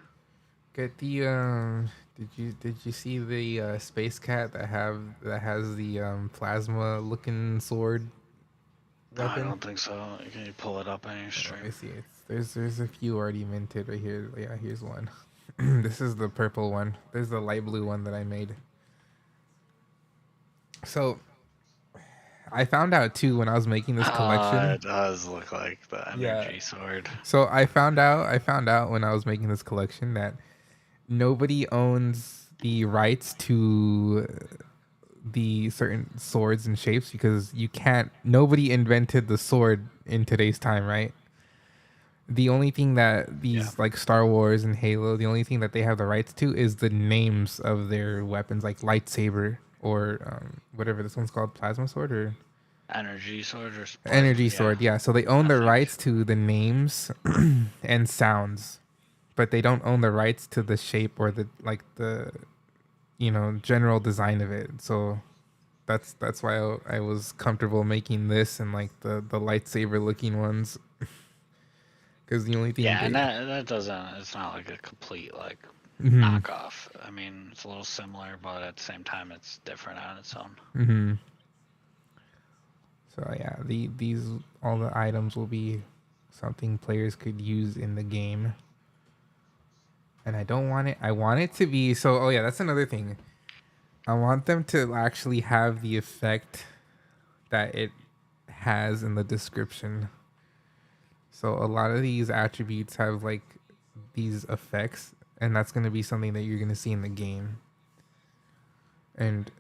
Get the did you see the space cat that has the plasma looking sword weapon? I don't think so. Can you pull it up on your stream? Let me see. There's a few already minted right here. Yeah, here's one. This is the purple one. There's the light blue one that I made. So I found out too when I was making this collection. It does look like the energy sword. So I found out when I was making this collection that nobody owns the rights to the certain swords and shapes because you can't. Nobody invented the sword in today's time, right? The only thing that these like Star Wars and Halo, the only thing that they have the rights to is the names of their weapons, like lightsaber or whatever this one's called, plasma sword or Energy sword or energy sword. Yeah, so they own I the think. rights to the names and sounds, but they don't own the rights to the shape or the like the general design of it. So that's why I was comfortable making this and like the lightsaber looking ones. Because the only thing Yeah, and they that doesn't. It's not like a complete like mm-hmm, knockoff. I mean, it's a little similar, but at the same time, it's different on its own. mm-hmm. So yeah, these all the items will be something players could use in the game. And I don't want it. I want it to be so. Oh yeah, that's another thing. I want them to actually have the effect that it has in the description. So a lot of these attributes have like these effects, and that's going to be something that you're going to see in the game. And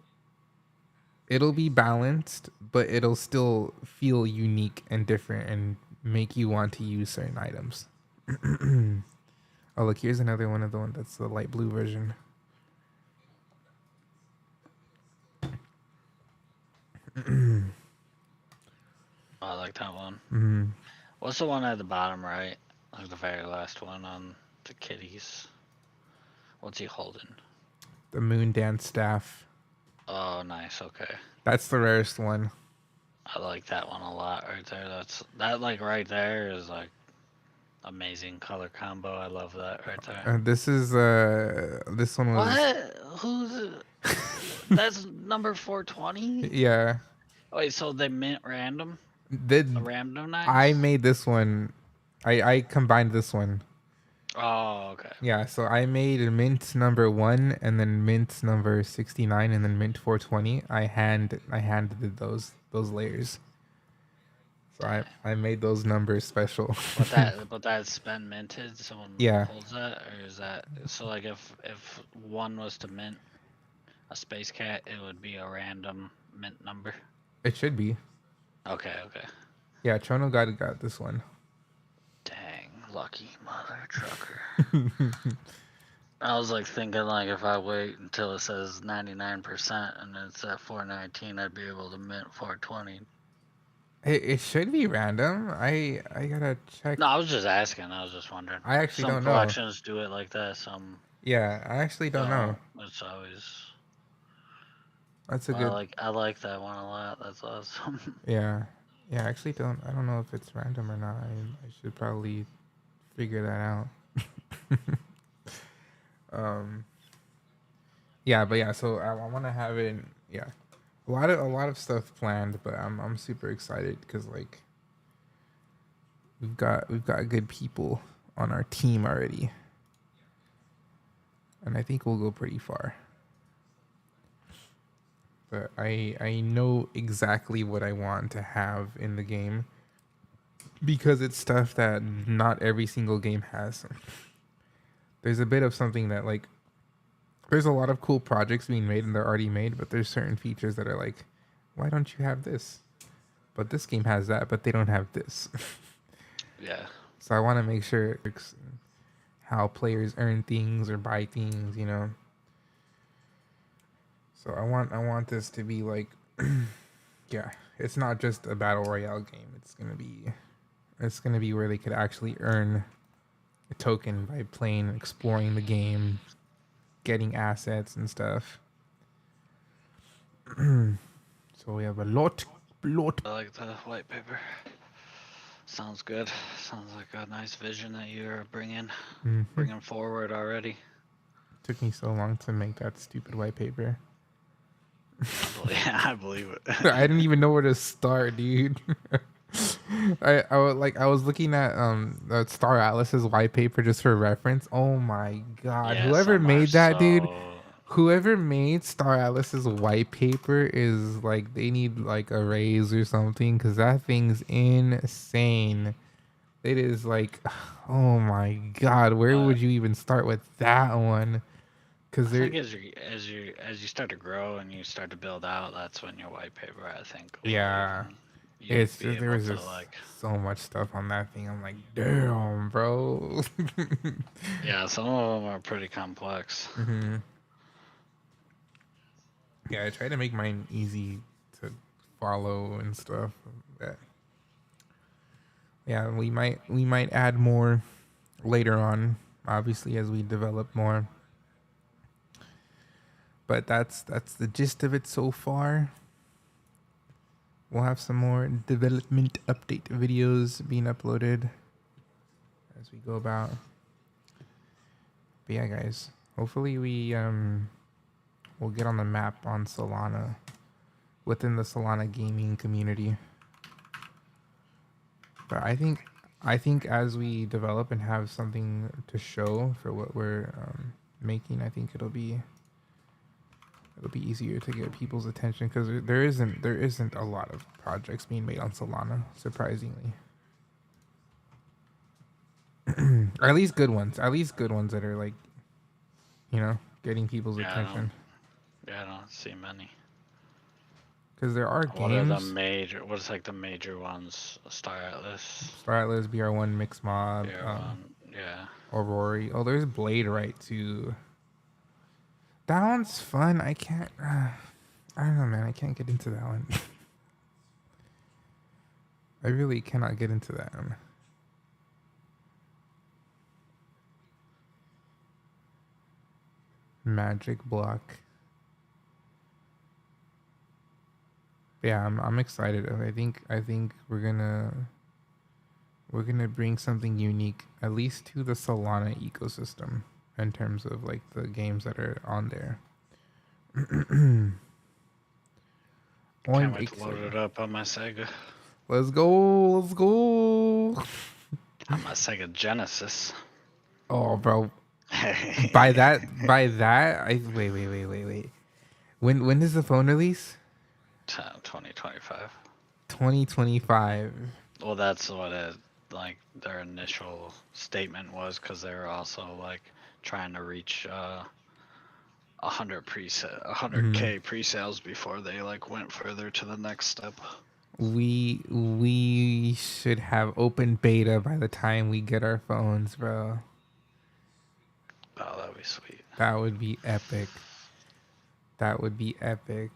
it'll be balanced, but it'll still feel unique and different and make you want to use certain items. Oh, look, here's another one of the one that's the light blue version. I like that one. Mm-hmm. What's the one at the bottom right? Like the very last one on the kitties. What's he holding? The Moondance staff. Oh, nice. Okay. That's the rarest one. I like that one a lot right there. That like right there is like amazing color combo. I love that right there. This one was What? Who's that's number 420? yeah. Wait, so they mint random? Did A randomize? I made this one? I combined this one. Oh, okay. Yeah, so I made mint number 1 and then mint number 69 and then mint 420. I handed those layers. So I made those numbers special. But that's been minted. Someone Yeah. holds that, or is that so? Like if one was to mint a space cat, it would be a random mint number. It should be. Okay. Yeah, Chono got this one. Dang, lucky mother trucker. I was like thinking like if I wait until it says 99% and it's at 419, I'd be able to mint 420. It should be random. I gotta check. No, I was just asking. I was just wondering. I actually Some don't know. collections do it like that. Some. Yeah, I actually don't know. It's always. That's a good. I like that one a lot. That's awesome. Yeah, I actually don't. I don't know if it's random or not. I should probably figure that out. Yeah, but yeah. So I want to have it. Yeah, a lot of stuff planned, but I'm super excited because like we've got good people on our team already, and I think we'll go pretty far. But I know exactly what I want to have in the game because it's stuff that not every single game has. There's a bit of something that like there's a lot of cool projects being made and they're already made, but there's certain features that are like, why don't you have this? But this game has that, but they don't have this. Yeah. So I want to make sure it's how players earn things or buy things, you know. So I want this to be like, yeah, it's not just a battle royale game. It's gonna be where they could actually earn a token by playing, exploring the game, getting assets and stuff. So we have a lot. I like the white paper. Sounds good. Sounds like a nice vision that you're bringing forward already. Took me so long to make that stupid white paper. Yeah, I believe it. I didn't even know where to start, dude. I was looking at Star Atlas's white paper just for reference. Oh my god. Yeah, Whoever made that, dude, so... whoever made Star Atlas's white paper is like they need like a raise or something because that thing's insane. It is like, oh my god, where would you even start with that one? because I they're think as you start to grow and you start to build out, that's when your white paper, I think, will yeah. even you'd It's be just there able was to just like. so much stuff on that thing. I'm like, damn, bro. Yeah, some of them are pretty complex. hmm Yeah, I try to make mine easy to follow and stuff. But yeah, we might add more later on, obviously as we develop more. But that's the gist of it so far. We'll have some more development update videos being uploaded as we go about. But yeah, guys, hopefully we'll get on the map on Solana within the Solana gaming community. But I think as we develop and have something to show for what we're making, I think it'll be easier to get people's attention because there isn't a lot of projects being made on Solana, surprisingly. Or at least good ones. At least good ones that are like, getting people's Yeah, I don't. attention. Yeah, I don't see many. Because there are What are the games. major? What's like the major ones? Star Atlas, Star Atlas, BR1, Mixed Mob, Bear One. Yeah. Aurora. Oh, there's Blade Right too. That one's fun. I can't. I don't know, man. I can't get into that one. I really cannot get into that one. Magic Block. Yeah, I'm excited. I think we're gonna bring something unique, at least to the Solana ecosystem, in terms of like the games that are on there. Oh, Can't I'm wait to load excited. it up on my Sega. Let's go. Let's go. On my Sega Genesis. Oh, bro. By that, I wait. When does the phone release? 2025. 2025. Well, that's what like their initial statement was, because they were also like trying to reach 100k pre-sales before they like went further to the next step. We should have open beta by the time we get our phones, bro. Oh, that'd be sweet. That would be epic. That would be epic.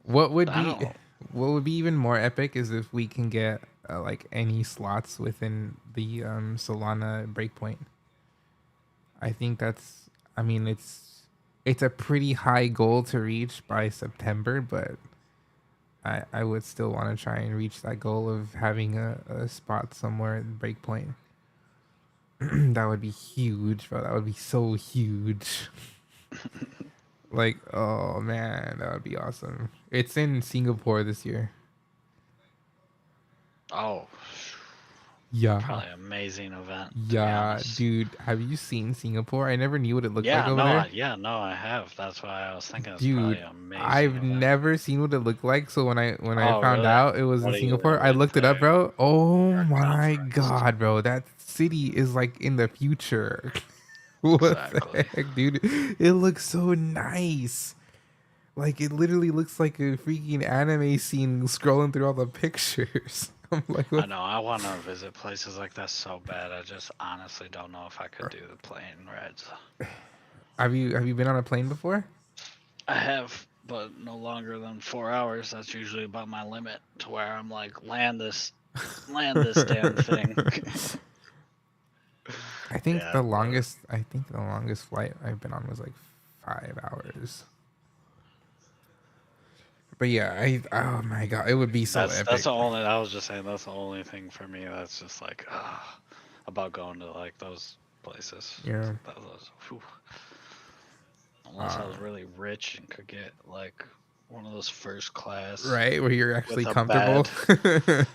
What would I be don't. what would be even more epic is if we can get like any slots within the Solana breakpoint. I think that's. I mean, it's a pretty high goal to reach by September, but I would still want to try and reach that goal of having a spot somewhere in breakpoint. That would be huge, bro. That would be so huge. Like, oh man, that would be awesome. It's in Singapore this year. Oh, Yeah. probably an amazing event. To be Yeah, honest. dude. Have you seen Singapore? I never knew what it looked like Yeah, over no, there. I have. That's why I was thinking it's probably Dude, an amazing I've event. never seen what it looked like. So when I Oh, found really? out it was in What do you Singapore, I went looked it up, there bro. Oh for a my conference? god, bro. That city is like in the future. What Exactly. the heck, dude? It looks so nice. Like it literally looks like a freaking anime scene scrolling through all the pictures. I'm like, I what? know. I want to visit places like that so bad. I just honestly don't know if I could do the plane rides. Have you been on a plane before? I have, but no longer than 4 hours. That's usually about my limit, to where I'm like, land this damn thing. Yeah, but I think the longest flight I've been on was like 5 hours. But yeah, oh my god, it would be so that's epic. the only. I was just saying that's the only thing for me that's just like about going to like those places. Yeah. Whew. Unless I was really rich and could get like one of those first class Right, where you're actually with a comfortable. bed.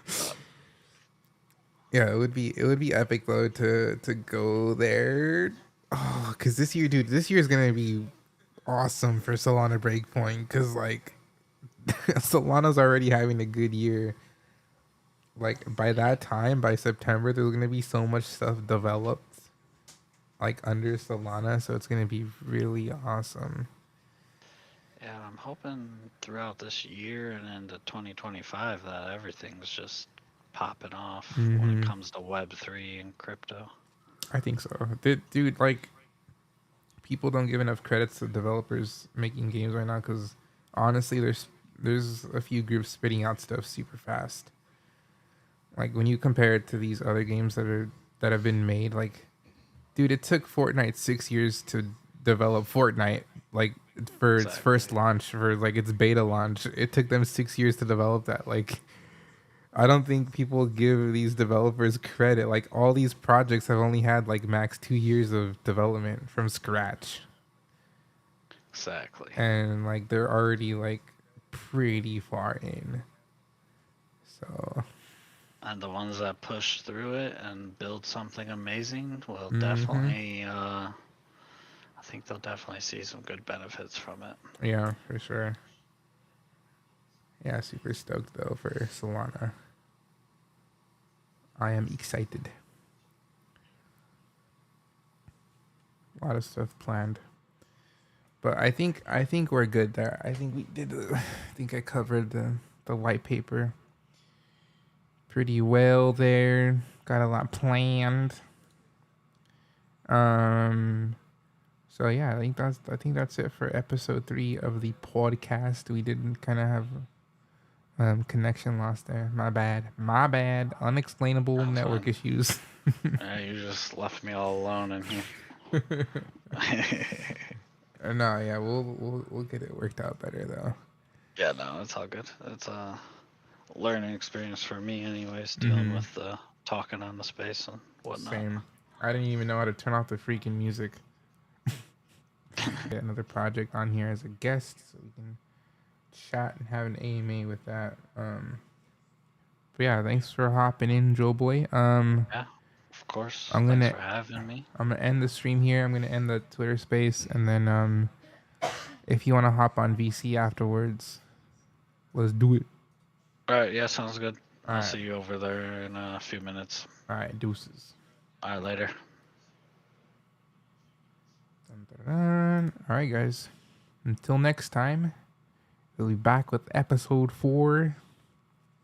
Yeah, it would be epic though to go there. Oh, cause this year, dude, this year is gonna be awesome for Solana Breakpoint. Cause like Solana's already having a good year. Like by that time, by September, there's gonna be so much stuff developed. like under Solana, so it's gonna be really awesome. Yeah, I'm hoping throughout this year and into 2025 that everything's just popping off when it comes to Web3 and crypto. I think so. Dude, like people don't give enough credits to developers making games right now because honestly, there's a few groups spitting out stuff super fast. Like when you compare it to these other games that have been made, like dude, it took Fortnite 6 years to develop Fortnite. Like for its Exactly. first launch, for like its beta launch, it took them 6 years to develop that. Like I don't think people give these developers credit. Like all these projects have only had like max 2 years of development from scratch, Exactly. and like they're already like pretty far in. So And the ones that push through it and build something amazing will hmm definitely, I think they'll definitely see some good benefits from it. yeah, for sure. Yeah, super stoked though for Solana. I am excited. A lot of stuff planned. But I think we're good there. I think we did. I think I covered the white paper pretty well there. Got a lot planned. Um. So yeah, I think that's it for episode 3 of the podcast. We didn't kind of have connection loss there. My bad. My bad. Unexplainable That's network fine. issues. You just left me all alone in here. No, yeah, we'll get it worked out better though. Yeah, no, it's all good. It's a learning experience for me, anyways, dealing Mm-hmm. with talking on the space and whatnot. Same. I didn't even know how to turn off the freaking music. Get another project on here as a guest, so we can chat and have an AMA with that. But yeah, thanks for hopping in, Joe Boy. Yeah, of course. I'm Thanks gonna for having me. I'm gonna end the stream here. I'm gonna end the Twitter space, and then if you wanna hop on VC afterwards, let's do it. All right, yeah, sounds good. All I'll right, see you over there in a few minutes. all right, deuces. All right, later. Dun, dun, dun. All right, guys. Until next time, we'll be back with episode 4